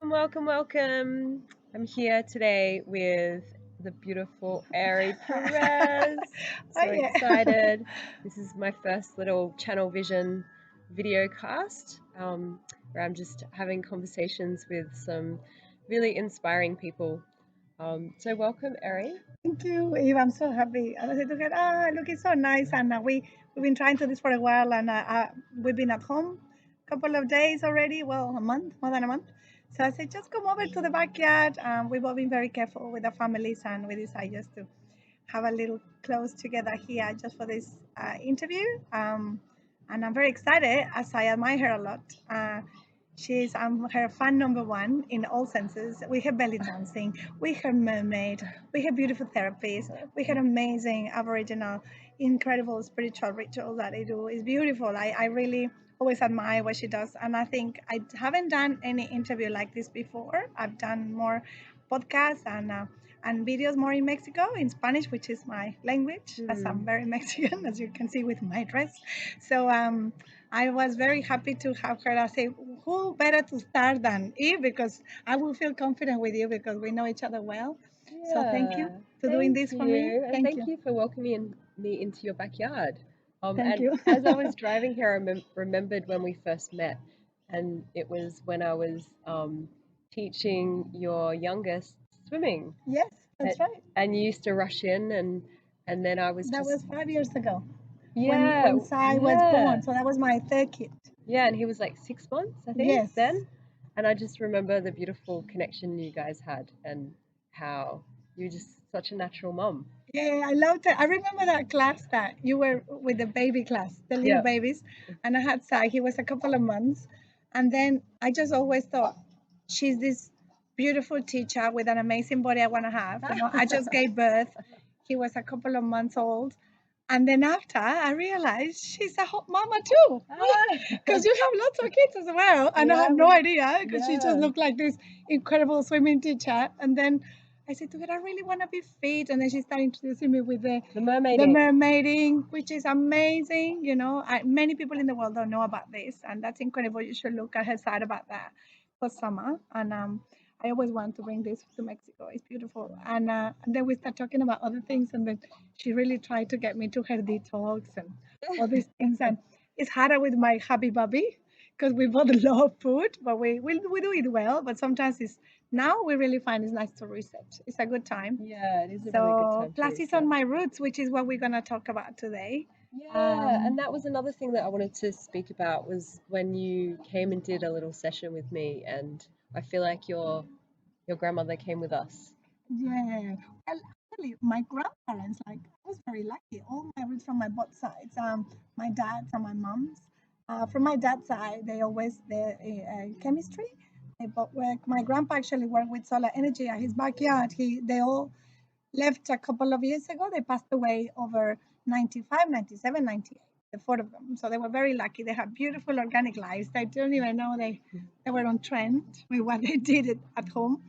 Welcome. I'm here today with the beautiful Ere Perez. Oh, So yeah. excited. This is my first little Channel Vision video cast where I'm just having conversations with some really inspiring people. So welcome, Ere. Thank you, Eve. I'm so happy. I was able to get, looking so nice. And we've been trying to do this for a while, and we've been at home a couple of days already. Well, a month, more than a month. So I said, just come over to the backyard. We've all been very careful with the families, and we decided just to have a little close together here just for this interview. And I'm very excited as I admire her a lot. I'm her fan number one in all senses. We have belly dancing, we have mermaid, we have beautiful therapies, we have amazing Aboriginal, incredible spiritual rituals that they do. It's beautiful. I really always admire what she does. And I think I haven't done any interview like this before. I've done more podcasts and videos more in Mexico in Spanish, which is my language, as I'm very Mexican, as you can see with my dress. So I was very happy to have her. I say, who better to start than Eve, because I will feel confident with you because we know each other well. So thank you for doing this for me. And Thank thank you. you for welcoming me into your backyard. Thank And you. as I was driving here, I remembered when we first met, and it was when I was teaching your youngest swimming, Yes, that's right. and you used to rush in, and then I was That just was 5 years ago yeah, when Sai was yeah, born. So that was my third kid. yeah, and he was like 6 months, I think, Yes. then, and I just remember the beautiful connection you guys had, and how you're just such a natural mom. Yeah, I loved it. I remember that class that you were with the baby class, the little Yeah. babies, and I had Sai. He was a couple of months, and then I just always thought, she's this beautiful teacher with an amazing body I want to have. I just gave birth. He was a couple of months old, and then after I realized she's a hot mama too, because you have lots of kids as well, and I Yeah, had no idea because she just yeah. looked like this incredible swimming teacher, and then I said to her, I really want to be fit. And then she started introducing me with The the mermaiding. mermaiding, which is amazing. Many people in the world don't know about this. And that's incredible. You should look at her side about that for summer. And I always want to bring this to Mexico. It's beautiful. And then we start talking about other things. And then she really tried to get me to her detox and all these things. And it's harder with my hubby bubby because we both love food, but we do it well. But sometimes it's now we really find it's nice to reset. It's a good time. Yeah, it is a really good So time to plus it's on reset. my roots, which is what we're gonna talk about today. Yeah, and that was another thing that I wanted to speak about was when you came and did a little session with me, and I feel like your grandmother came with us. Yeah. Well, actually, my grandparents, like, I was very lucky. All my roots from my both sides, my dad's and my mom's. From my dad's side, they always chemistry. They both work. My grandpa actually worked with solar energy at his backyard. They all left a couple of years ago. They passed away over 95, 97, 98, the four of them. So they were very lucky. They had beautiful organic lives. I don't even know they were on trend with what they did at home.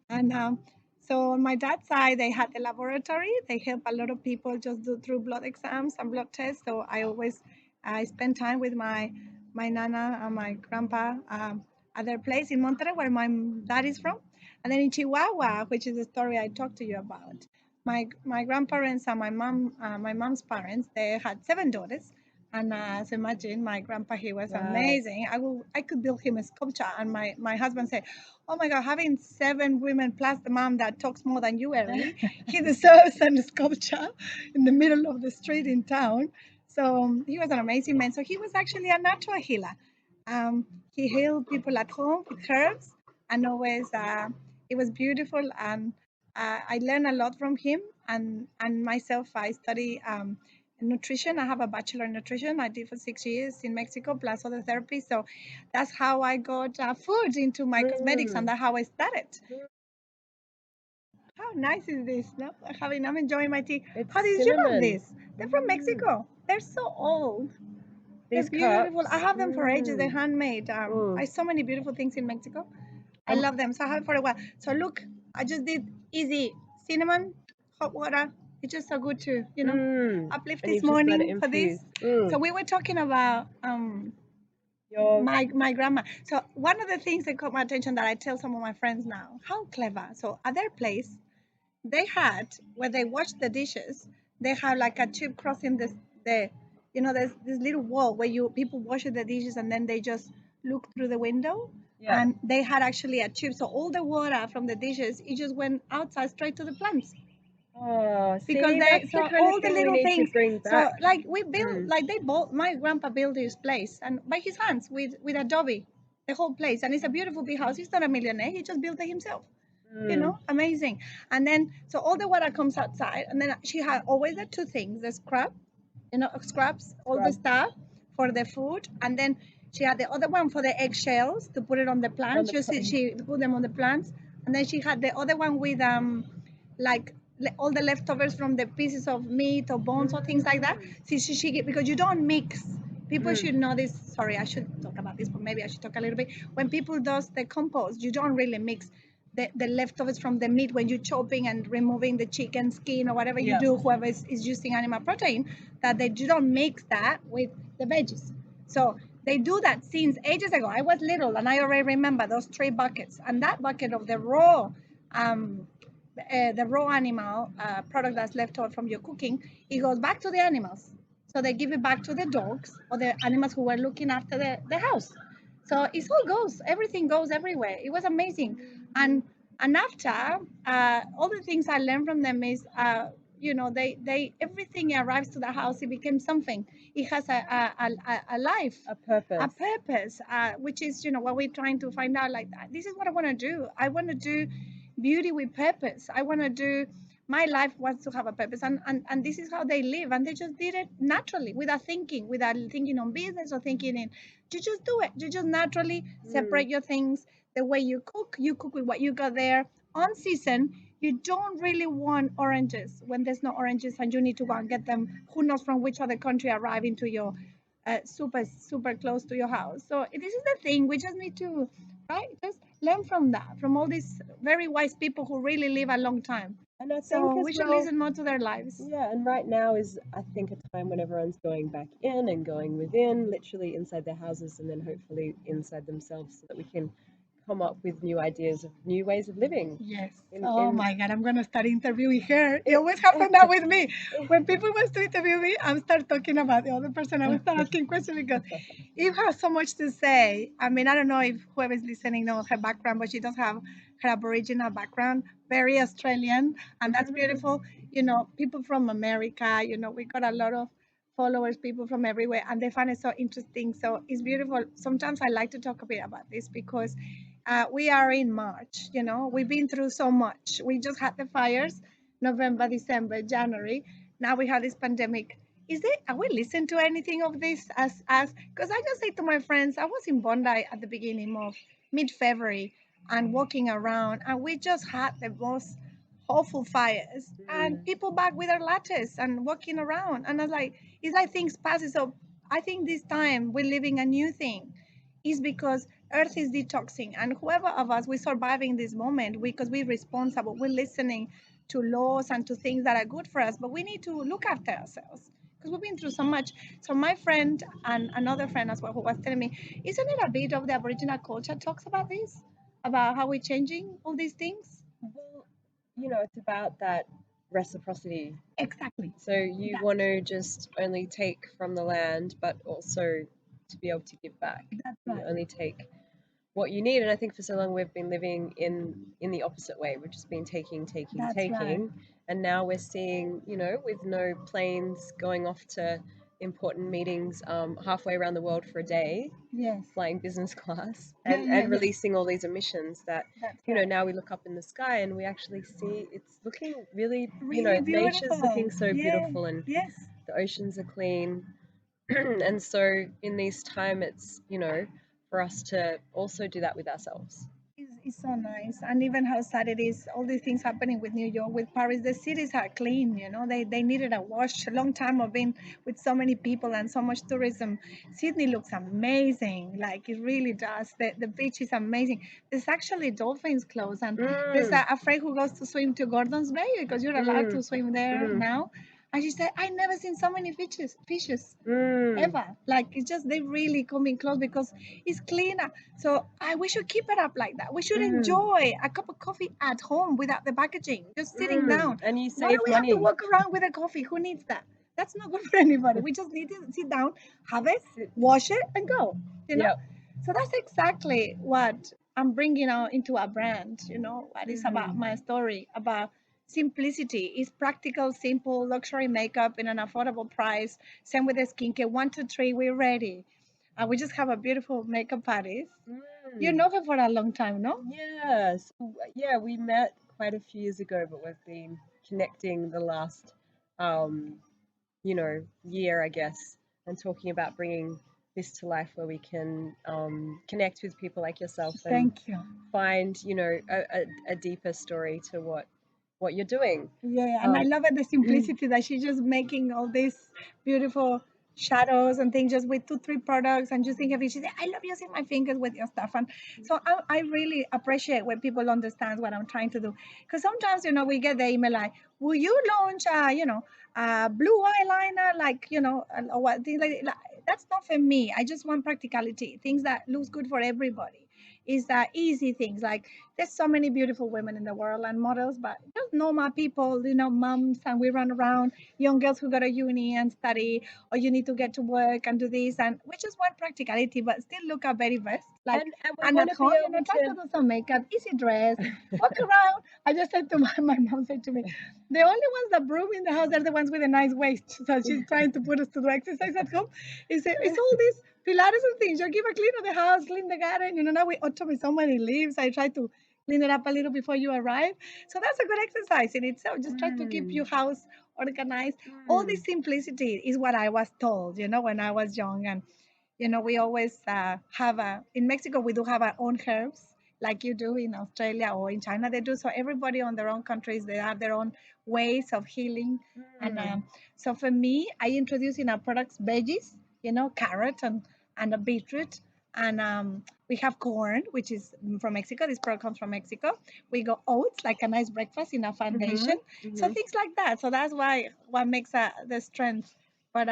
And so on my dad's side, they had the laboratory. They help a lot of people just do through blood exams and blood tests. So I spent time with my nana and my grandpa at their place in Monterrey, where my dad is from. And then in Chihuahua, which is the story I talked to you about, my grandparents and my mom's parents, they had 7 daughters. And as imagine, my grandpa, he was amazing. I could build him a sculpture. And my husband said, oh my God, having 7 women plus the mom that talks more than you, Eri, he deserves a sculpture in the middle of the street in town. So he was an amazing man. So he was actually a natural healer. He healed people at home with herbs, and always it was beautiful. And I learned a lot from him. And myself, I study nutrition. I have a bachelor in nutrition. I did for 6 years in Mexico, plus other therapy. So that's how I got food into my cosmetics, and that's how I started. How nice is this? No, I'm enjoying my tea. It's How did you love cinnamon. this? They're from Mexico. They're so old. They're These beautiful. I cups. have them for ages. They're handmade. Mm. I so many beautiful things in Mexico. I Um, love them. So I have it for a while. So look, I just did easy cinnamon, hot water. It's just so good to, uplift and this you've just let it morning for infuse. this. So we were talking about Your My grandma. So one of the things that caught my attention that I tell some of my friends now, how clever. So at their place, they had where they wash the dishes, they have like a tube crossing the there's this little wall where you people wash the dishes and then they just look through the window, yeah. and they had actually a tube, so all the water from the dishes it just went outside straight to the plants, Oh, because see, they that's the so kind of all the thing we little need to things. bring So back. like we built, Mm, like they bought, my grandpa built his place and by his hands with adobe, the whole place, and it's a beautiful big house. He's not a millionaire, he just built it himself, mm. amazing. And then so all the water comes outside, and then she had always the two things, the scrub, scrubs all the Scrub stuff for the food, and then she had the other one for the eggshells to put it on the on plants. the You see, plane. she put them on the plants, and then she had the other one with like all the leftovers from the pieces of meat or bones or things like that. Mm, See, because you don't mix. People mm. should know this. Sorry, I should talk about this, but maybe I should talk a little bit. When people does the compost, you don't really mix the leftovers from the meat when you're chopping and removing the chicken skin or whatever you Yeah. do, whoever is using animal protein, that they do not mix that with the veggies. So they do that since ages ago. I was little and I already remember those three buckets, and that bucket of um, the raw animal product that's left over from your cooking, it goes back to the animals. So they give it back to the dogs or the animals who were looking after the house. So it all goes, everything goes everywhere. It was amazing. And after all the things I learned from them is, they everything arrives to the house. It became something. It has a life, A purpose. a purpose, which is what we're trying to find out. Like, this is what I want to do. I want to do beauty with purpose. I want to do, my life wants to have a purpose, and this is how they live, and they just did it naturally without thinking on business or thinking in. You just do it. You just naturally Mm. separate your things. The way you cook with what you got there on season. You don't really want oranges when there's no oranges and you need to go and get them, who knows from which other country, arrive into your super close to your house. So this is the thing, we just need to, right, just learn from that, from all these very wise people who really live a long time. And I think So as we should well, listen more to their lives. yeah, and right now is, I think, a time when everyone's going back in and going within, literally inside their houses and then hopefully inside themselves so that we can come up with new ideas of new ways of living. Yes. Oh In my God, I'm gonna start interviewing her. It it, always happens that with me. When people want to interview me, I'm start talking about the other person. I will start asking questions because you have so much to say. I mean, I don't know if whoever is listening knows her background, but she does have her Aboriginal background, very Australian, and that's beautiful. People from America, we got a lot of followers, people from everywhere, and they find it so interesting. So it's beautiful. Sometimes I like to talk a bit about this because we are in March, we've been through so much. We just had the fires, November, December, January. Now we have this pandemic. Are we listening to anything of this as because I just say to my friends, I was in Bondi at the beginning of mid-February and walking around, and we just had the most awful fires and Mm, people back with their lattes and walking around. And I was like, it's like things passes. So I think this time we're living a new thing is because Earth is detoxing, and whoever of us we're surviving this moment because we're responsible, we're listening to laws and to things that are good for us, but we need to look after ourselves because we've been through so much. So my friend and another friend as well who was telling me, isn't it a bit of the Aboriginal culture talks about this, about how we're changing all these things? well, it's about that reciprocity. Exactly. So you That, want to just only take from the land, but also to be able to give back. that's You right. only take what you need. And I think for so long we've been living in the opposite way. We've just been taking, taking, That's right. taking, and now we're seeing, with no planes going off to important meetings halfway around the world for a day, Yes. flying business class, Yeah, and yeah, and yeah. releasing all these emissions that That's right. now we look up in the sky and we actually see it's looking really, Really nature's beautiful. looking so Yeah. beautiful and Yes. the oceans are clean. And so in this time it's, for us to also do that with ourselves. It's so nice. And even how sad it is, all these things happening with New York, with Paris, the cities are clean, they needed a wash a long time of being with so many people and so much tourism. Sydney looks amazing, like it really does. The beach is amazing. There's actually dolphins close, and there's Mm, a friend who goes to swim to Gordon's Bay because you're allowed mm, to swim there mm. now. And she said, I never seen so many fishes Mm. ever. Like it's just they really coming close because it's cleaner. So we should keep it up like that. We should Mm. enjoy a cup of coffee at home without the packaging, just sitting down. And you Why do save we have to money. walk around with a coffee? Who needs that? That's not good for anybody. We just need to sit down, have it, wash it, and go. You know. Yep. So that's exactly what I'm bringing out into our brand. What is about Mm. my story about simplicity. Is practical, simple luxury makeup in an affordable price. Same with the skincare. 1, 2, 3, we're ready. We just have a beautiful makeup artist. You Mm. know her for a long time, no? Yeah. So, yeah, we met quite a few years ago, but we've been connecting the last, um, year, I guess, and talking about bringing this to life where we can connect with people like yourself and Thank you. find, a deeper story to what you're doing. Yeah, and I Um, love it the simplicity that she's just making all these beautiful shadows and things just with 2, 3 products and just think of it. She said, I love using my fingers with your stuff. And so I really appreciate when people understand what I'm trying to do. Because sometimes, we get the email like, will you launch a blue eyeliner, like, or what things like that's not for me. I just want practicality, things that looks good for everybody. Is that easy things like there's so many beautiful women in the world and models, but just normal people, moms, and we run around, young girls who go to uni and study, or you need to get to work and do this, and we just want practicality, but still look our very best. Like, and we and want at to be home, able try to to. do some makeup, easy dress, walk around. I just said to my mom said to me, the only ones that broom in the house are the ones with a nice waist. So she's trying to put us to do exercise at home. It's all these Pilates and things. You give a clean of the house, clean the garden. Now we autumn so many leaves. I try to clean it up a little before you arrive. So that's a good exercise in itself. Just try to keep your Mm, house organized. All this mm, simplicity is what I was told, when I was young. And, we always in Mexico, we do have our own herbs like you do in Australia or in China. They do. So everybody on their own countries, they have their own ways of healing. And mm. so for me, I introduce in our products veggies, carrot and a beetroot. And we have corn, which is from Mexico. This product comes from Mexico. We got oats, like a nice breakfast in our Mhm. foundation. So Mhm. things like that. So that's why what makes the strength. But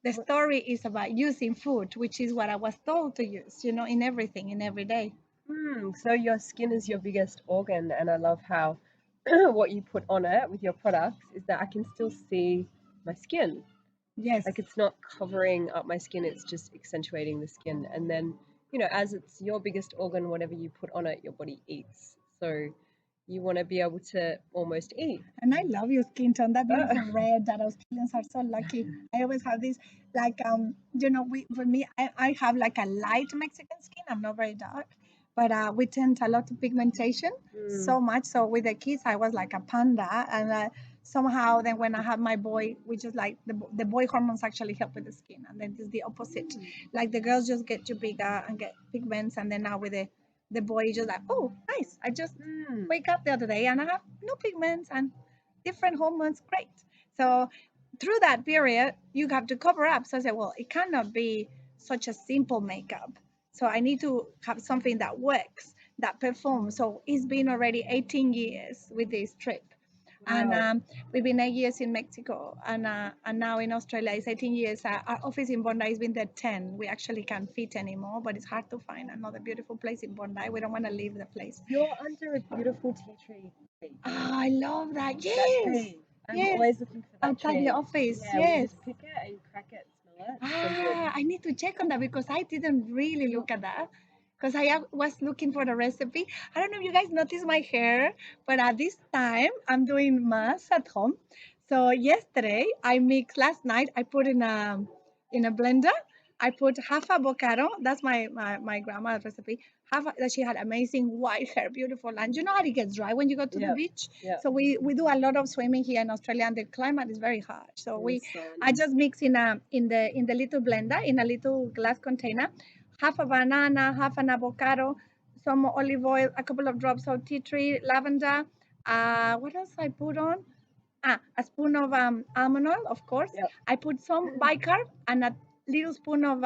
the Wh- story is about using food, which is what I was told to use, in everything, in every day. So your skin is your biggest organ, and I love how what you put on it with your products is that I can still see my skin. Yes. Like it's not covering up my skin, it's just accentuating the skin. And then, as it's your biggest organ, whatever you put on it, your body eats. So you want to be able to almost eat. And I love your skin tone, that Uh, beautiful red that Australians are so lucky. I always have this, like, for me, I have like a light Mexican skin. I'm not very dark, but we tend a lot to pigmentation, mm, so much. So with the kids, I was like a panda. And somehow then when I had my boy, which is like the boy hormones actually help with the skin. And then it's the opposite. mm, Like the girls just get too bigger and get pigments. And then now with the boy, just like, oh, nice. I just mm. wake up the other day and I have no pigments and different hormones, great. So through that period, you have to cover up. So I said, well, it cannot be such a simple makeup. So I need to have something that works, that performs. So it's been already 18 years with this trip. And Wow. we've been 8 years in Mexico, and now in Australia it's 18 years. Our office in Bondi has been there 10. We actually can't fit anymore, but it's hard to find another beautiful place in Bondi. We don't want to leave the place. You're under a beautiful tea tree. Oh, I love that. That Yes, tree. I'm yes. always looking for that Outside the tree. office. Yeah, we Yes. just pick it and crack it, smell it. So good. I need to check on that because I didn't really look at that. Because I was looking for the recipe. I don't know if you guys notice my hair, but at this time I'm doing mass at home. So yesterday I mixed. Last night I put in a blender. I put half avocado. That's my grandma's recipe. That she had amazing white hair, beautiful. And you know how it gets dry when you go to the Yeah, beach. yeah. So we do a lot of swimming here in Australia, and the climate is very harsh. So In the I sun. just mix in the little blender in a little glass container, half a banana, half an avocado, some olive oil, a couple of drops of tea tree, lavender. What else I put on? A spoon of almond oil, of course. Yep. I put some bicarb and a little spoon of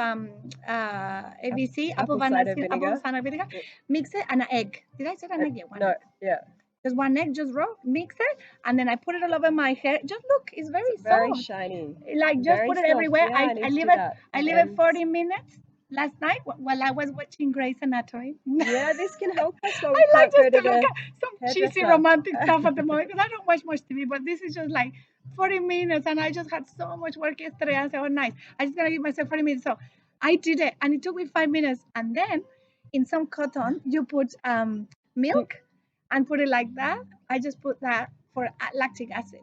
ABC, Apple cider apple vinegar. cider vinegar. Yep. Mix it and an egg. Did I say an egg? Yeah, one No, egg. yeah. just one egg, just raw, mix it, and then I put it all over my hair. Just look, it's very Very soft. shiny. Like just Very put it soft. everywhere. Yeah, I I need to leave do it. that. I It leave it ends. 40 minutes last night while I was watching Grey's Anatomy. Yeah, this can help us while we I like can't go just to to look the at some cheesy hairdresser. romantic stuff at the moment because I don't watch much TV. But this is just like 40 minutes, and I just had so much work yesterday. I said, "Oh, nice! I just gotta give myself 40 minutes." So I did it, and it took me 5 minutes. And then in some cotton, you put milk and put it like that. I just put that for lactic acid,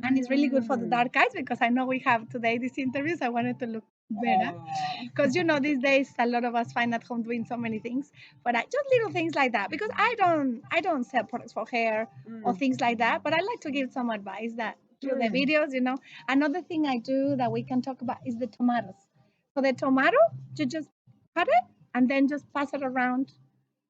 and it's really good for the Mm. dark eyes because I know we have today this interview, so I wanted to look better. Aw. Because these days a lot of us find at home doing so many things, but just little things like that. Because I don't sell products for hair or Mm. things like that, but I like to give some advice that through the Mm. videos. Another thing I do that we can talk about is the tomatoes. So the tomato, you just cut it and then just pass it around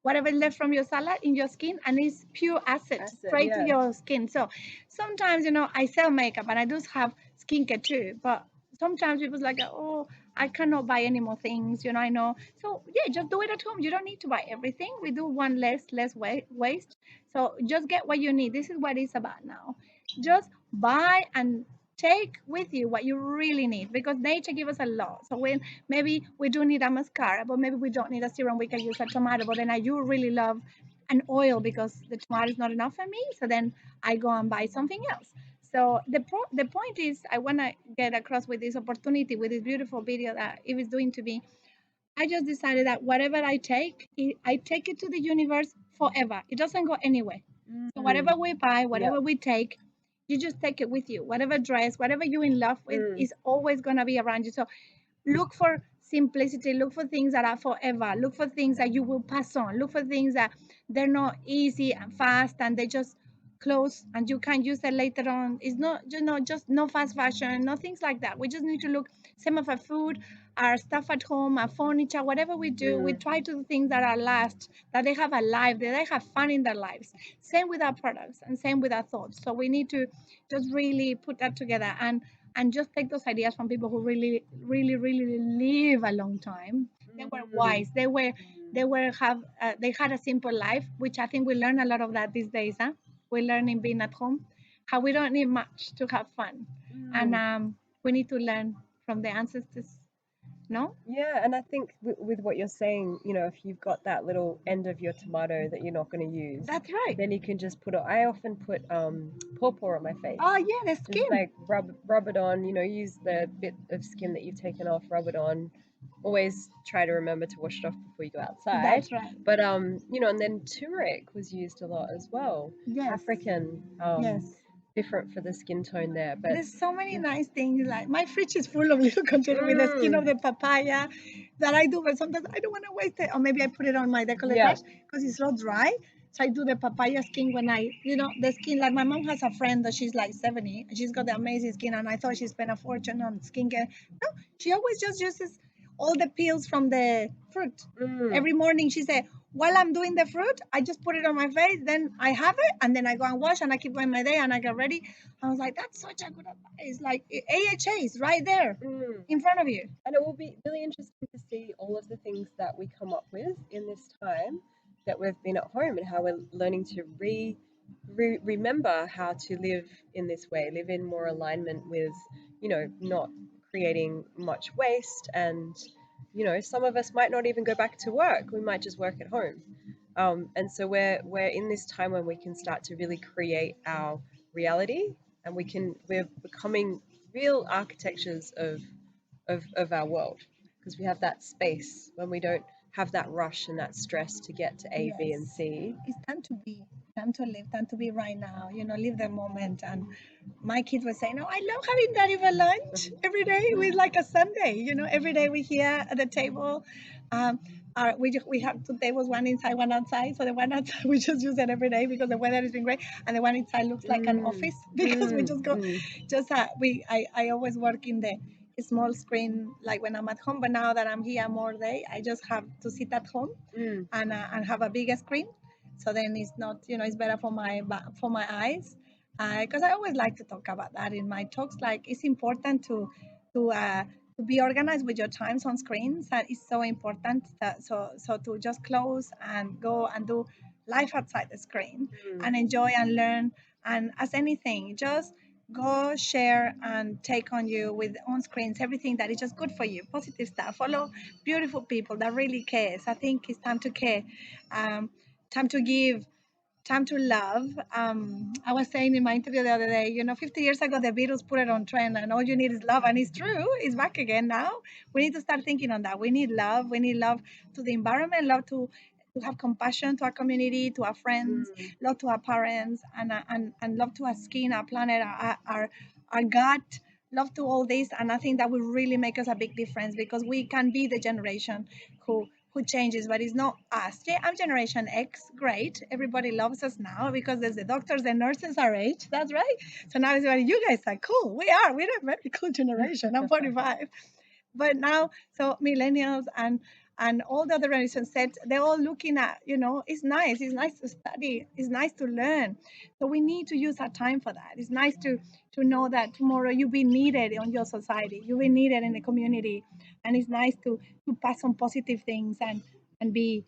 whatever is left from your salad in your skin, and it's pure acid Acid, straight to yeah. your skin. So sometimes I sell makeup and I do have skincare too, but sometimes people's like, oh, I cannot buy any more things, I know. So yeah, just do it at home. You don't need to buy everything. We do one less waste. So just get what you need. This is what it's about now. Just buy and take with you what you really need, because nature gives us a lot. So when maybe we do need a mascara, but maybe we don't need a serum, we can use a tomato. But then I do really love an oil because the tomato is not enough for me. So then I go and buy something else. So the point is, I want to get across with this opportunity, with this beautiful video that it is doing to me. I just decided that whatever I take, I take it to the universe forever. It doesn't go anywhere. So whatever we buy, whatever we take, you just take it with you. Whatever dress, whatever you're in love with, is always gonna be around you. So look for simplicity. Look for things that are forever. Look for things that you will pass on. Look for things that they're not easy and fast, and they just close and you can use it later on. It's not just no fast fashion, no things like that. We just need to look. Some of our food, our stuff at home, our furniture, whatever we do, we try to do things that are last, that they have a life, that they have fun in their lives. Same with our products and same with our thoughts. So we need to just really put that together and just take those ideas from people who really, really, really live a long time. They were wise. They had a simple life, which I think we learn a lot of that these days. Huh? We learn in being at home how we don't need much to have fun, and we need to learn from the ancestors. No? Yeah, and I think with what you're saying, if you've got that little end of your tomato that you're not going to use, That's right. then you can just put it. I often put pawpaw on my face. Oh yeah, the Just skin. like rub it on. Use the bit of skin that you've taken off, rub it on. Always try to remember to wash it off before you go outside. That's right. But and then turmeric was used a lot as well. Yes. African. Yes. Different for the skin tone there, but There's so many nice things. Like my fridge is full of little container with the skin of the papaya that I do, but sometimes I don't want to waste it. Or maybe I put it on my decolletage because it's so dry. So I do the papaya skin when the skin. Like my mom has a friend that she's like 70. And she's got the amazing skin, and I thought she spent a fortune on skincare. No, she always just uses all the peels from the fruit. Every morning she said, while I'm doing the fruit, I just put it on my face, then I have it, and then I go and wash, and I keep going my day, and I get ready. I was like, that's such a good advice. Like AHA is right there in front of you. And it will be really interesting to see all of the things that we come up with in this time that we've been at home, and how we're learning to remember how to live in this way, live in more alignment with, not creating much waste. And, some of us might not even go back to work. We might just work at home. And so we're in this time when we can start to really create our reality, and we're becoming real architectures of our world, because we have that space when we don't have that rush and that stress to get to A, B, and C. It's time to be, time to live, time to be right now. Live the moment. And my kids were saying, "Oh, I love having daddy for lunch every day. With like a Sunday. Every day we here at the table. We have two tables, one inside, one outside. So the one outside we just use it every day because the weather has been great, and the one inside looks like an office because we just go. I always work in the small screen like when I'm at home, but now that I'm here more day, I just have to sit at home and have a bigger screen. So then it's not, it's better for my eyes. Because I always like to talk about that in my talks. Like it's important to uh, to be organized with your times on screens. That is so important. So to just close and go and do life outside the screen Mm. and enjoy and learn. And as anything, just go share and take on you with on screens everything that is just good for you, positive stuff. Follow beautiful people that really cares. I think it's time to care, um, time to give, time to love. I was saying in my interview the other day, 50 years ago, the Beatles put it on trend, and all you need is love. And it's true, it's back again now. We need to start thinking on that. We need love. We need love to the environment, love to have compassion to our community, to our friends, Mm. love to our parents, and love to our skin, our planet, our gut, love to all this. And I think that will really make us a big difference because we can be the generation who changes, but it's not us. Yeah, I'm Generation X. Great. Everybody loves us now because there's the doctors and nurses our age. That's right. So now it's like, you guys are cool. We are. We're a very cool generation. I'm 45. But now, so millennials and all the other generations said they're all looking at, it's nice to study, it's nice to learn. So we need to use our time for that. It's nice to know that tomorrow you'll be needed on your society, you'll be needed in the community, and it's nice to pass on positive things and be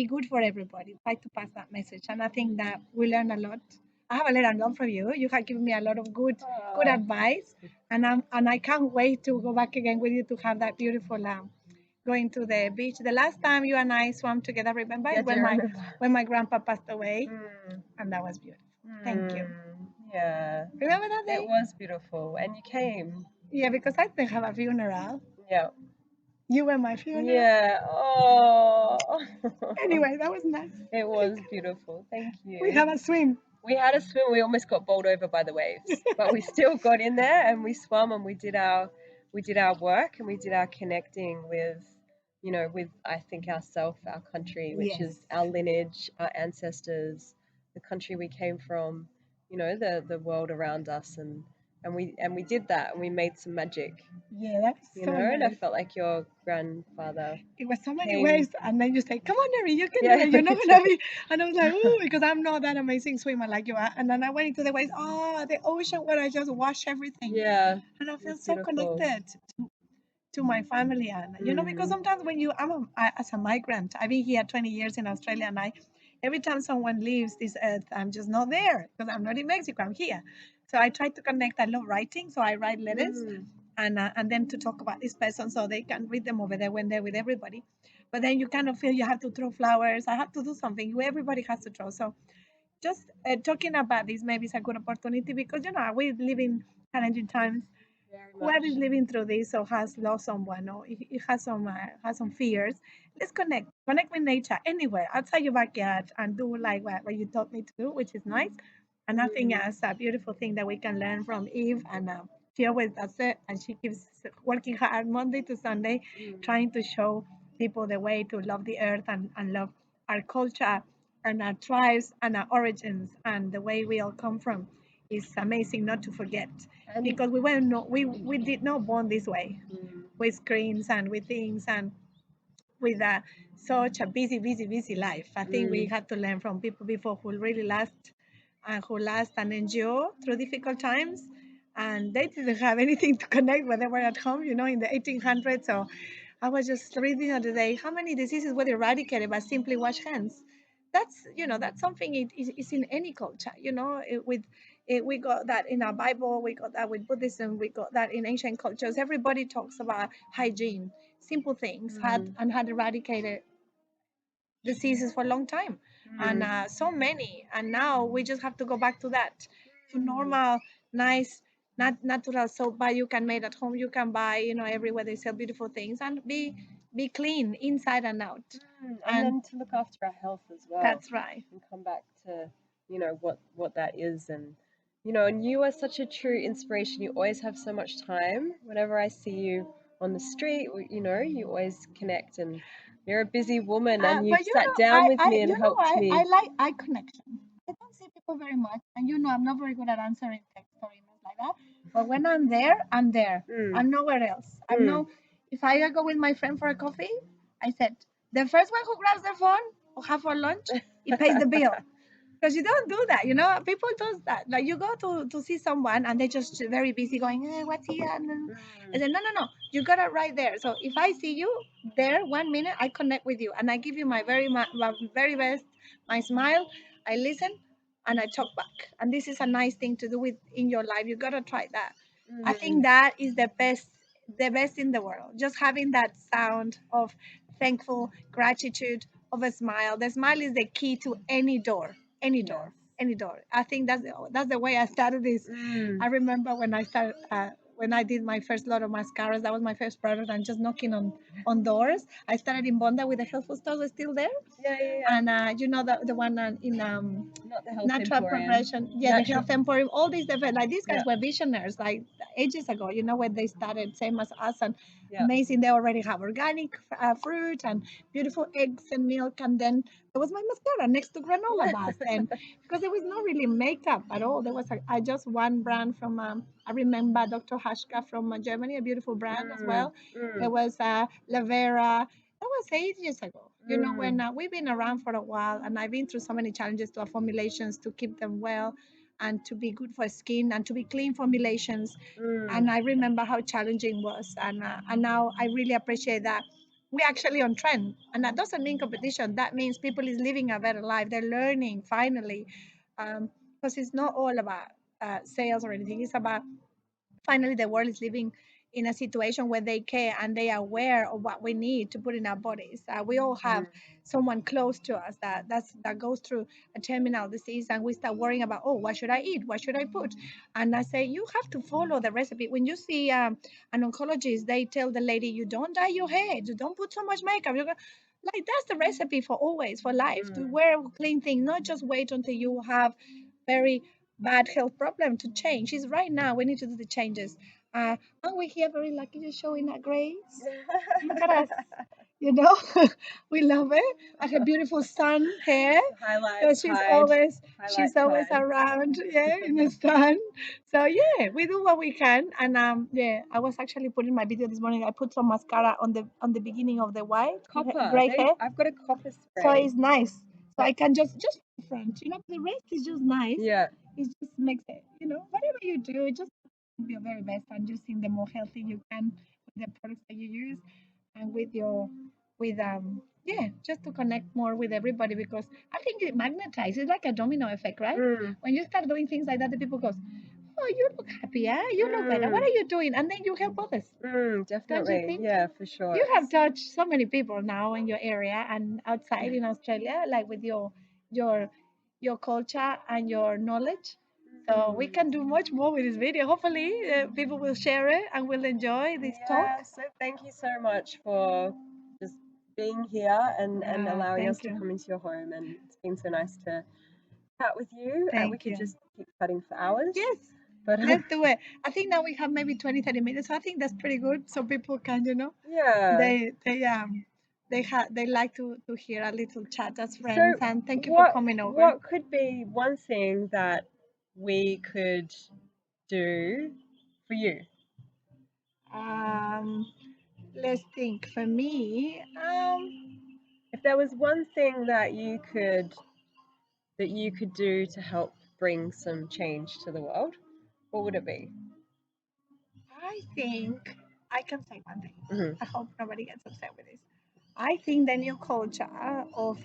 good for everybody. Try to pass that message, and I think that we learn a lot. I have learned a lot from you. You have given me a lot of good Ah, advice, and I can't wait to go back again with you to have that beautiful going to the beach. The last time you and I swam together, remember, yeah, is do you remember? when my grandpa passed away, Mm. and that was beautiful. Thank you. Mm. Yeah, Remember that it day? was beautiful, and you came. Yeah, because I didn't have a funeral. Yeah. You were my funeral. Yeah. Oh. Anyway, that was nice. It was beautiful. Thank We you. have a swim. We had a swim. We almost got bowled over by the waves, but we still got in there and we swam and we did our work and we did our connecting with, with I think ourself, our country, which Yes. is our lineage, our ancestors, the country we came from, the world around us, and we did that and we made some magic, Yeah, that was so and I nice. felt like your grandfather It was so many came. ways, and then you say, "Come on, Eri, you can do Yeah. it. You're not gonna be." And I was like, "Ooh," because I'm not that amazing swimmer like you are. And then I went into the waves. Oh, the ocean where I just wash everything, Yeah, and I it feel was so beautiful. connected to my family. And because Mm. sometimes when as a migrant, I've been here 20 years in Australia, and every time someone leaves this earth, I'm just not there because I'm not in Mexico. I'm here. So I try to connect. I love writing, so I write letters Mm. and then to talk about this person so they can read them over there when they're with everybody. But then you kind of feel you have to throw flowers. I have to do something. Everybody has to throw. So just talking about this maybe is a good opportunity because we live in challenging times. Very Whoever much. is living through this or has lost someone or it has some fears, let's connect with nature anywhere outside your backyard and do like what you taught me to do, which is nice. And I think Mm. that's a beautiful thing that we can learn from Eve, and she always does it, and she keeps working hard Monday to Sunday, Mm. trying to show people the way to love the earth and love our culture and our tribes and our origins and the way we all come from. Is amazing not to forget And because we did not born this way mm, with screens and with things and with such a busy life. I think we mm, had to learn from people before who really last and endure through difficult times. And they didn't have anything to connect when they were at home, in the 1800s. So I was just reading the other day how many diseases were eradicated by simply wash hands. That's something it is in any culture. We got that in our Bible, we got that with Buddhism, we got that in ancient cultures. Everybody talks about hygiene, simple things mm, had eradicated diseases for a long time, and mm, so many. And now we just have to go back to that, to mm, normal, nice, natural soap bar you can make at home. You can buy, everywhere they sell beautiful things, and be clean inside and out. and And then to look after our health as well, that's right. and come back to what that is, and you are such a true inspiration. You always have so much time. Whenever I see you on the street, you always connect, and you're a busy woman, and But you've sat down with me and helped I me. like eye connection. I don't see people very much, and I'm not very good at answering text or emails like that. But when I'm there, I'm there. Mm, I'm nowhere else. I'm mm, no. If I go with my friend for a coffee, I said the first one who grabs their phone or have for lunch, he pays the bill. Because you don't do that, people do that. Like you go to see someone and they're just very busy going, what's here? And mm, then no, you got it right there. So if I see you there 1 minute, I connect with you and I give you my very best. my smile, I listen, and I talk back. And this is a nice thing to do with in your life. You gotta try that. I think Mm. that is the best in the world. Just having that sound of thankful gratitude of a smile. The smile is the key to any door, any Yes. door, any door. I think that's the way I started this. Mm. I remember when I started when I did my first lot of mascaras. That was my first product, and just knocking on doors. I started in Bonda with the health food stores were still there, Yeah, yeah, yeah. and you know the one in Not the health natural emporium. progression, yeah, the Natural. health emporium, all these different, like these guys Yeah, were visionaries like ages ago, you know, when they started, same as us, and yeah. amazing, they already have organic fruit and beautiful eggs and milk, and then there was my mascara next to granola bars, and because there was no really makeup at all, there was I just one brand from I remember Dr. Hashka from Germany, a beautiful brand as Mm, well. There mm, was Lavera. That was 8 years ago. You know, when mm, we've been around for a while, and I've been through so many challenges to our formulations to keep them well, and to be good for skin, and to be clean formulations. mm, And I remember how challenging it was, and now I really appreciate that we're actually on trend, and that doesn't mean competition. That means people is living a better life. They're learning finally, because it's not all about sales or anything. It's about finally the world is living in a situation where they care and they are aware of what we need to put in our bodies. We all have mm, someone close to us that goes through a terminal disease, and we start worrying about, oh, what should I eat, what should I put? And I say you have to follow the recipe. When you see an oncologist, they tell the lady, you don't dye your hair, you don't put so much makeup, like that's the recipe for always, for life, to mm. wear clean things, not just wait until you have very bad health problem to change. Is right now we need to do the changes. Aren't we here very lucky to show in our grace? Look at us, you know. We love it. And her beautiful son here, so Highlights, she's highlights always hide. around, yeah, in the sun. So yeah, we do what we can. And yeah, I was actually putting my video this morning. I put some mascara on the beginning of the white Copper. gray hair, I've got a copper so spray. it's nice. So But I can just front, you know, the rest is just nice. yeah, It just makes it, you know, whatever you do, just be your very best, and just in the more healthy you can with the products that you use, and with your with yeah, just to connect more with everybody, because I think it magnetizes. It's like a domino effect, right? mm, When you start doing things like that, the people goes, oh, you look happier, you look better. What mm, are you doing? And then you help others, don't you definitely. think? Yeah, for sure. You have touched so many people now in your area and outside in Australia, like with your your culture and your knowledge. So we Mm. can do much more with this video. Hopefully, people will share it and will enjoy this talk. Yeah, so thank you so much for just being here and allowing us Thank to you. come into your home. And it's been so nice to chat with you. We Thank could you. just keep chatting for hours, Yes, but let's do it. I think now we have maybe 20, 30 minutes. So I think that's pretty good. So people can, you know, yeah. they like to hear a little chat as friends. So And thank you for coming over. what could be one thing that we could do for you? Um, let's think. For me, If there was one thing that you could do to help bring some change to the world, what would it be? I think I can say one thing. Hmm. I hope nobody gets upset with this. I think the new culture of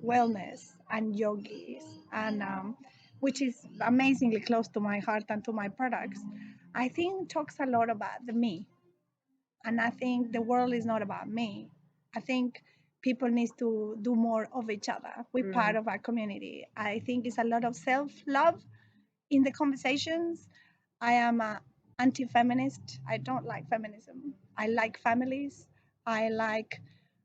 wellness and yogis, and which is amazingly close to my heart and to my products, I think talks a lot about the me. And I think the world is not about me. I think people need to do more of each other. We're part Mm, of our community. I think it's a lot of self-love in the conversations. I am a anti-feminist. I don't like feminism. I like families. I like.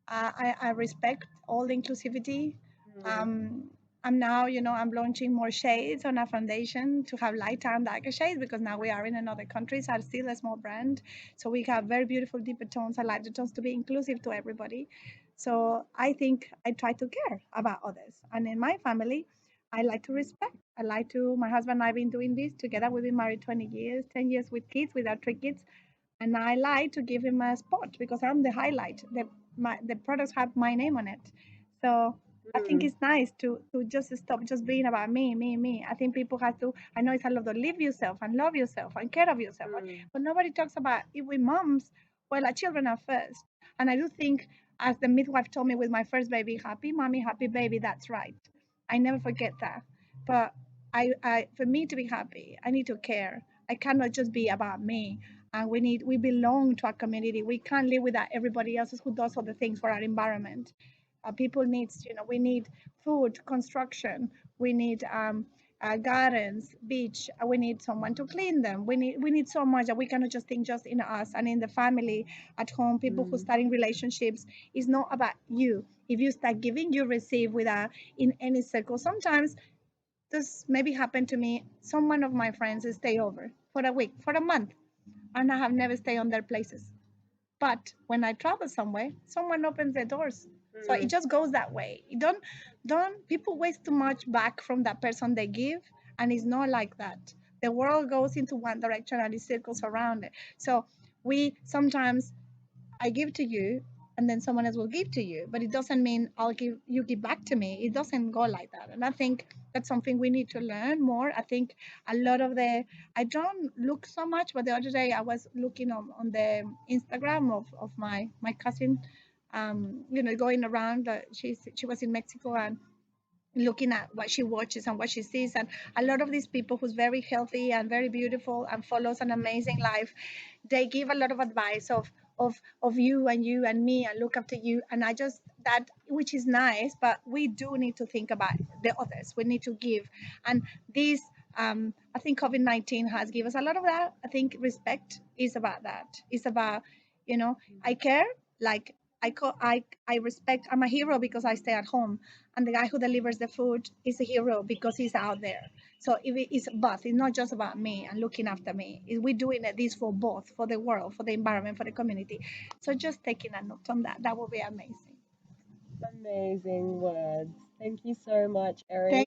I respect all inclusivity. mm, Um, I'm now, you know, I'm launching more shades on our foundation to have lighter and darker shades, because now we are in another country, so I'm still a small brand. So we have very beautiful deeper tones. I like the tones to be inclusive to everybody. So I think I try to care about others. And in my family, I like to respect. I like to, my husband and I have been doing this together. We've been married 20 years, 10 years with kids, with our 3 kids. And I like to give him a spot because I'm the highlight. The products have my name on it. So I think mm, it's nice to just stop just being about me, me, me. I think people have to, I know it's a lot of live yourself and love yourself and care of yourself. mm, But nobody talks about it with moms. Well, our children are first. And I do think As the midwife told me with my first baby, happy mommy, happy baby. That's right. I never forget that. But for me to be happy, I need to care. I cannot just be about me. And we belong to our community. We can't live without everybody else who does all the things for our environment. People needs, we need food, construction. We need gardens, beach. We need someone to clean them. We need so much that we cannot just think just in us and in the family at home. People who Mm, start in relationships, is not about you. If you start giving, you receive without in any circle. Sometimes this maybe happened to me. Some one of my friends stay over for a week, for a month, and I have never stayed on their places. But when I travel somewhere, someone opens their doors. So it mm, just goes that way. You don't people waste too much back from that person they give, and it's not like that. The world goes into one direction and it circles around it. So we sometimes I give to you and then someone else will give to you, but it doesn't mean I'll give you give back to me. It doesn't go like that. And I think that's something we need to learn more. I think a lot of I don't look so much, but the other day I was looking on the Instagram of my cousin, going around. She was in Mexico and looking at what she watches and what she sees, and a lot of these people who's very healthy and very beautiful and follows an amazing life, they give a lot of advice of you and me and look after you, and I just that which is nice, but we do need to think about the others. We need to give, and this I think COVID-19 has given us a lot of that. I think respect is about that. It's about, I care, like I respect. I'm a hero because I stay at home, and the guy who delivers the food is a hero because he's out there. So if it is both, it's not just about me and looking after me. We're doing this for both, for the world, for the environment, for the community. So just taking a note on that, that would be amazing. amazing words. Thank you so much, Eri. Thank